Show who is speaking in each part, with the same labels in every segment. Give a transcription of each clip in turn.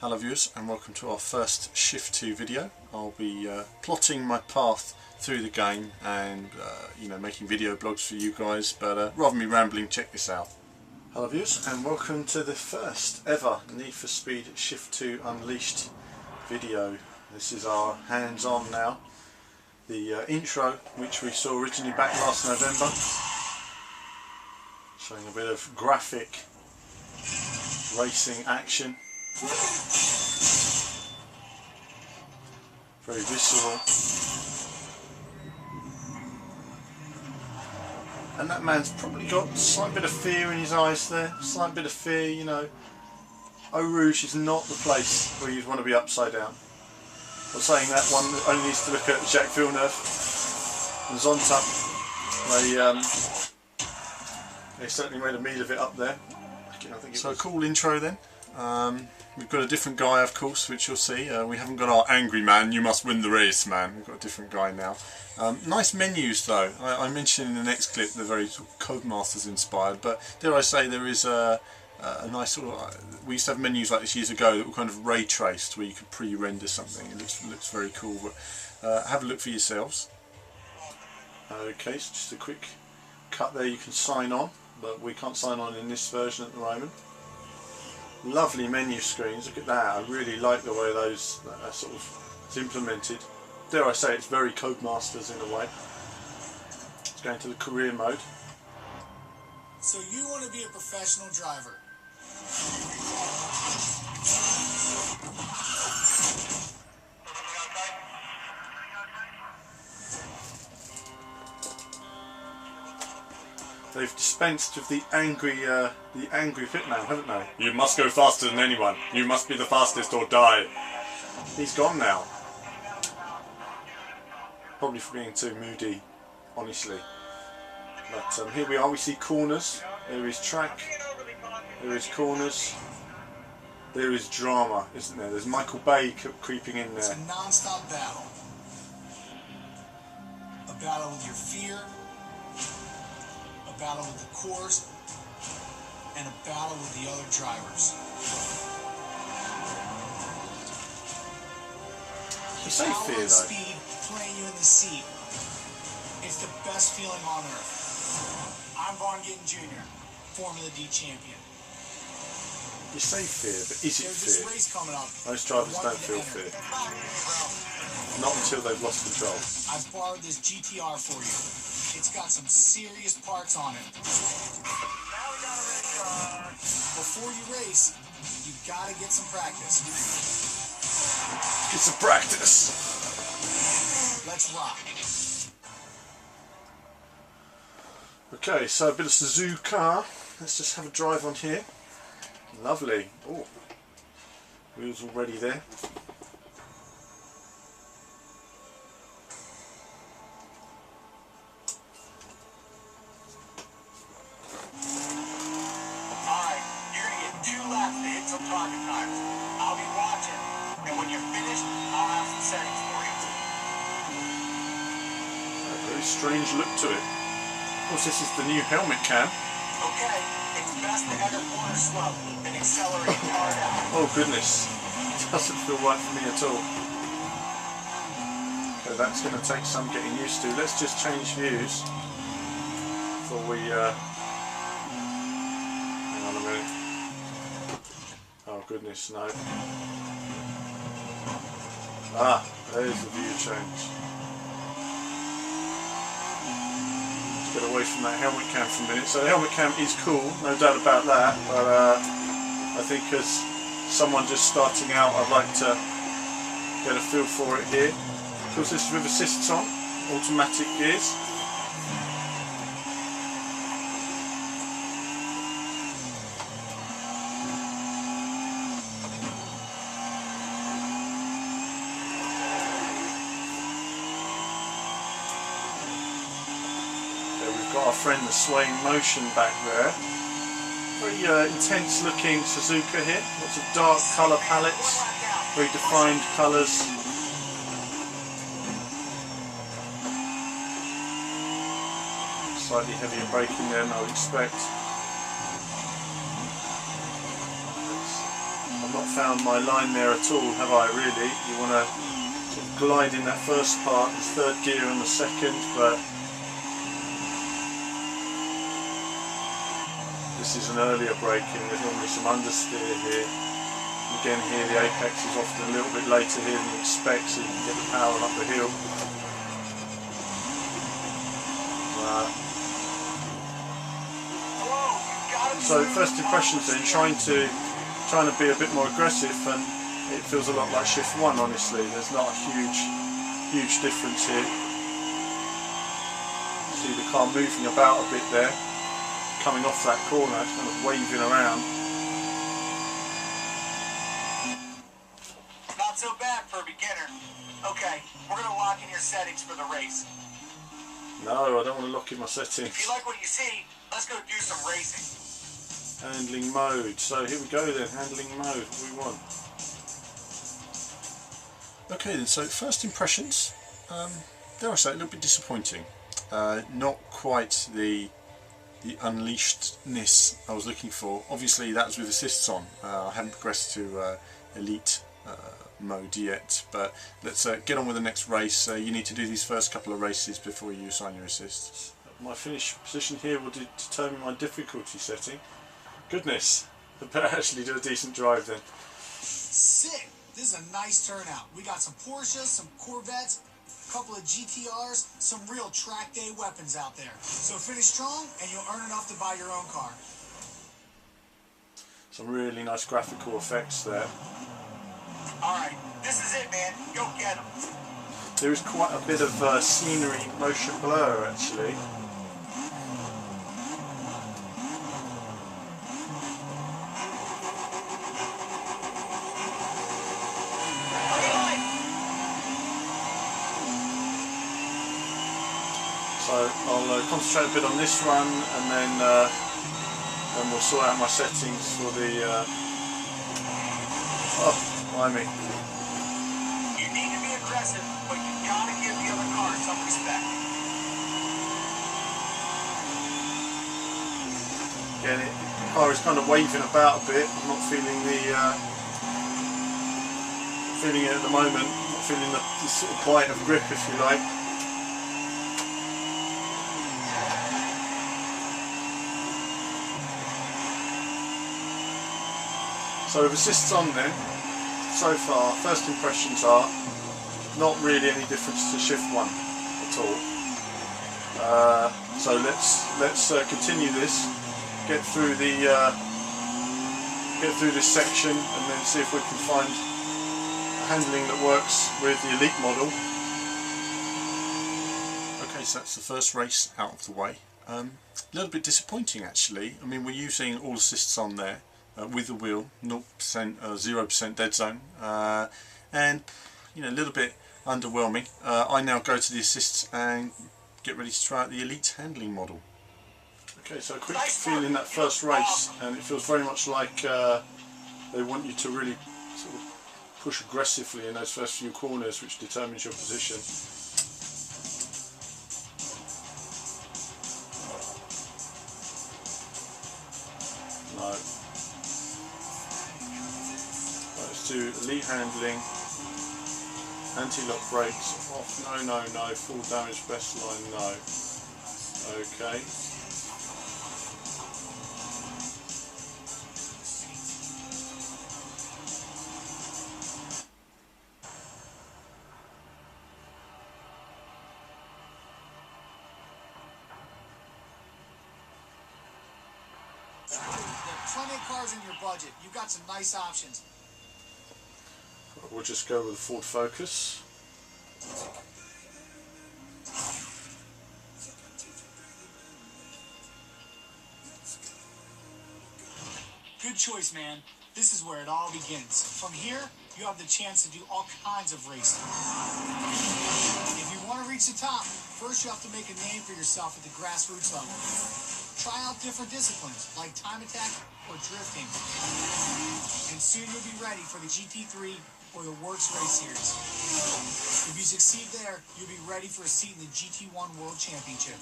Speaker 1: Hello viewers, and welcome to our first Shift 2 video. I'll be plotting my path through the game and making video blogs for you guys, but rather than me rambling, check this out. Hello viewers, and welcome to the first ever Need for Speed Shift 2 Unleashed video. This is our hands-on now. The intro, which we saw originally back last November, showing a bit of graphic racing action. Very visceral. And that man's probably got a slight bit of fear in his eyes there. Slight bit of fear, you know. Eau Rouge is not the place where you'd want to be upside down. I'm saying that one only needs to look at Jacques Villeneuve and Zonta. They certainly made a meal of it up there. So a cool intro then. We've got a different guy, of course, which you'll see. We haven't got our angry man, you must win the race man. We've got a different guy now. Nice menus though. I mentioned in the next clip they're very sort of Codemasters inspired, but dare I say there is a nice sort of... We used to have menus like this years ago that were kind of ray traced, where you could pre-render something. It looks very cool, but have a look for yourselves. Okay, so just a quick cut there. You can sign on, but we can't sign on in this version at the moment. Lovely menu screens, look at that. I really like the way those sort of is implemented. Dare I say it's very Codemasters in a way. Let's go into the career mode.
Speaker 2: So you want to be a professional driver?
Speaker 1: They've dispensed with the angry pitman, haven't they? You must go faster than anyone. You must be the fastest or die. He's gone now. Probably for being too moody, honestly. But here we are. We see corners. There is track. There is corners. There is drama, isn't there? There's Michael Bay creeping in there.
Speaker 2: It's a non-stop battle. A battle with your fear. A battle with the course, and a battle with the other drivers.
Speaker 1: You say fear though.
Speaker 2: Speed playing you in the seat. It's the best feeling on earth. I'm Vaughn Gittin Jr., Formula D champion.
Speaker 1: You say fear, but is it
Speaker 2: There's
Speaker 1: fear?
Speaker 2: this race coming up.
Speaker 1: Most drivers don't feel fear. Not until they've lost control.
Speaker 2: I've borrowed this GTR for you. It's got some serious parts on it. Before you race, you've got to get some practice.
Speaker 1: Get some practice.
Speaker 2: Let's rock.
Speaker 1: Okay, so a bit of Suzuka. Let's just have a drive on here. Lovely. Oh, wheels already there.
Speaker 2: Target times. I'll be watching, and when you're finished, I'll have some settings for you.
Speaker 1: A very strange look to it. Of course, this is the new helmet cam.
Speaker 2: Okay, it's best to enter corner slow and accelerate hard out.
Speaker 1: Oh goodness, it doesn't feel right for me at all. Okay, that's going to take some getting used to. Let's just change views before we. Hang on a minute. Oh goodness, no. Ah, there's the view change. Let's get away from that helmet cam for a minute. So the helmet cam is cool, no doubt about that, but I think as someone just starting out, I'd like to get a feel for it here. Of course, this is with assists on, automatic gears. Got our friend the swaying motion back there. Very intense looking Suzuka here. Lots of dark colour palettes, very defined colours. Slightly heavier braking there than I would expect. not found my line there at all, have I really? You want to sort of glide in that first part, the third gear and the second, but this is an earlier braking, there's normally some understeer here. Again here the apex is often a little bit later here than you expect, so you can get the power up the hill. So first impressions then, trying to be a bit more aggressive, and it feels a lot like shift 1 honestly. There's not a huge difference here. See the car moving about a bit there, coming off that corner, it's kind of waving around.
Speaker 2: Not so bad for a beginner. Okay, we're going to lock in your settings for the race.
Speaker 1: No, I don't want to lock in my settings.
Speaker 2: If you like what you see, let's go do some racing.
Speaker 1: Handling mode. So here we go then, handling mode, what we want. Okay then, so first impressions, dare I say, a little bit disappointing. Not quite the unleashedness I was looking for. Obviously that was with assists on. I haven't progressed to elite mode yet, but let's get on with the next race. You need to do these first couple of races before you assign your assists. My finish position here will determine my difficulty setting. Goodness, I better actually do a decent drive then.
Speaker 2: Sick! This is a nice turnout. We got some Porsches, some Corvettes, a couple of GTRs, some real track day weapons out there. So finish strong and you'll earn enough to buy your own car.
Speaker 1: Some really nice graphical effects there.
Speaker 2: Alright, this is it, man. Go get them.
Speaker 1: There is quite a bit of scenery motion blur actually. So I'll concentrate a bit on this run, and then we'll sort out my settings for the. Oh, blimey!
Speaker 2: You need to be aggressive, but you gotta give the other car some respect.
Speaker 1: Again, the car is kind of waving about a bit. I'm not feeling feeling it at the moment. Not feeling the sort of bite of grip, if you like. So with assists on then, so far, first impressions are not really any difference to shift 1 at all. So let's continue this, get through this section, and then see if we can find a handling that works with the elite model. Okay, so that's the first race out of the way. A little bit disappointing actually. I mean, we're using all assists on there. With the wheel, 0%, 0% dead zone, and you know, a little bit underwhelming. I now go to the assists and get ready to try out the elite handling model. Okay, so a quick feel in that first race, and it feels very much like they want you to really sort of push aggressively in those first few corners, which determines your position. No. To elite handling, anti-lock brakes off, no, full damage best line, no. Okay.
Speaker 2: There are plenty of cars in your budget. You've got some nice options.
Speaker 1: We'll just go with the Ford Focus.
Speaker 2: Good choice, man. This is where it all begins. From here, you have the chance to do all kinds of racing. If you want to reach the top, first you have to make a name for yourself at the grassroots level. Try out different disciplines like time attack or drifting. And soon you'll be ready for the GT3 or the Works Race Series. If you succeed there, you'll be ready for a seat in the GT1 World Championship.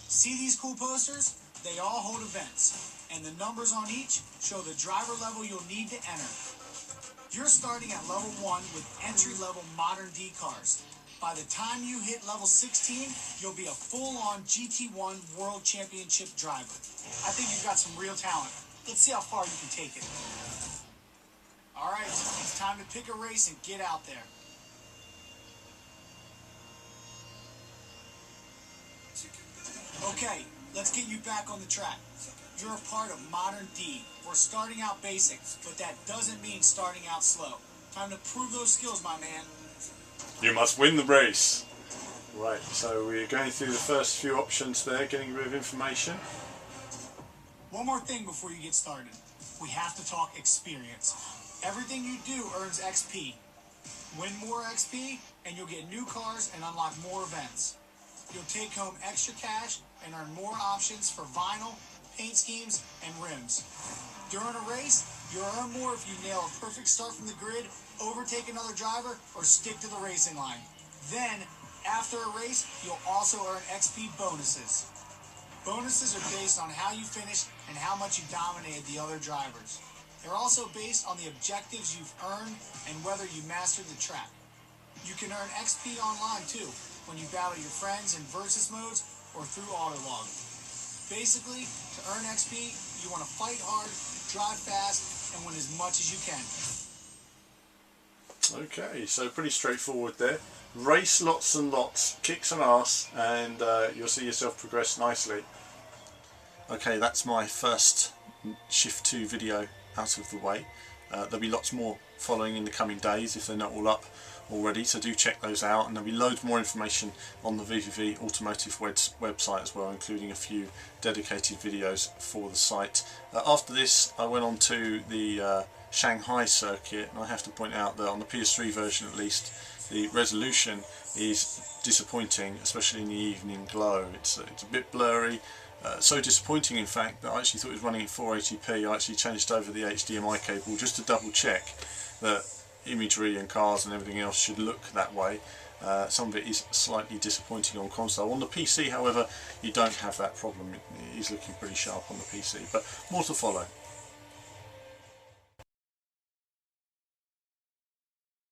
Speaker 2: See these cool posters? They all hold events. and the numbers on each show the driver level you'll need to enter. You're starting at level 1 with entry-level Modern D cars. By the time you hit level 16, you'll be a full-on GT1 World Championship driver. I think you've got some real talent. Let's see how far you can take it. Alright, it's time to pick a race and get out there. Okay, let's get you back on the track. You're a part of Modern D. We're starting out basic, but that doesn't mean starting out slow. Time to prove those skills, my man.
Speaker 1: You must win the race. Right, so we're going through the first few options there, getting a bit of information.
Speaker 2: One more thing before you get started. We have to talk experience. Everything you do earns XP. Win more XP, and you'll get new cars and unlock more events. You'll take home extra cash and earn more options for vinyl, paint schemes, and rims. During a race, you'll earn more if you nail a perfect start from the grid, overtake another driver, or stick to the racing line. Then, after a race, you'll also earn XP bonuses. Bonuses are based on how you finished and how much you dominated the other drivers. They're also based on the objectives you've earned and whether you mastered the track. You can earn XP online too, when you battle your friends in versus modes or through autolog. Basically, to earn XP, you want to fight hard, drive fast, and win as much as you can.
Speaker 1: Okay, so pretty straightforward there. Race lots and lots, kick some ass, and you'll see yourself progress nicely. Okay, that's my first Shift 2 video out of the way. There'll be lots more following in the coming days if they're not all up already, so do check those out, and there'll be loads more information on the VVV Automotive website as well, including a few dedicated videos for the site. After this I went on to the Shanghai circuit, and I have to point out that on the PS3 version at least, the resolution is disappointing, especially in the evening glow. It's a bit blurry. So disappointing in fact that I actually thought it was running in 480p. I actually changed over the HDMI cable just to double check that imagery and cars and everything else should look that way. Some of it is slightly disappointing on console. On the PC however, you don't have that problem. It is looking pretty sharp on the PC, but more to follow.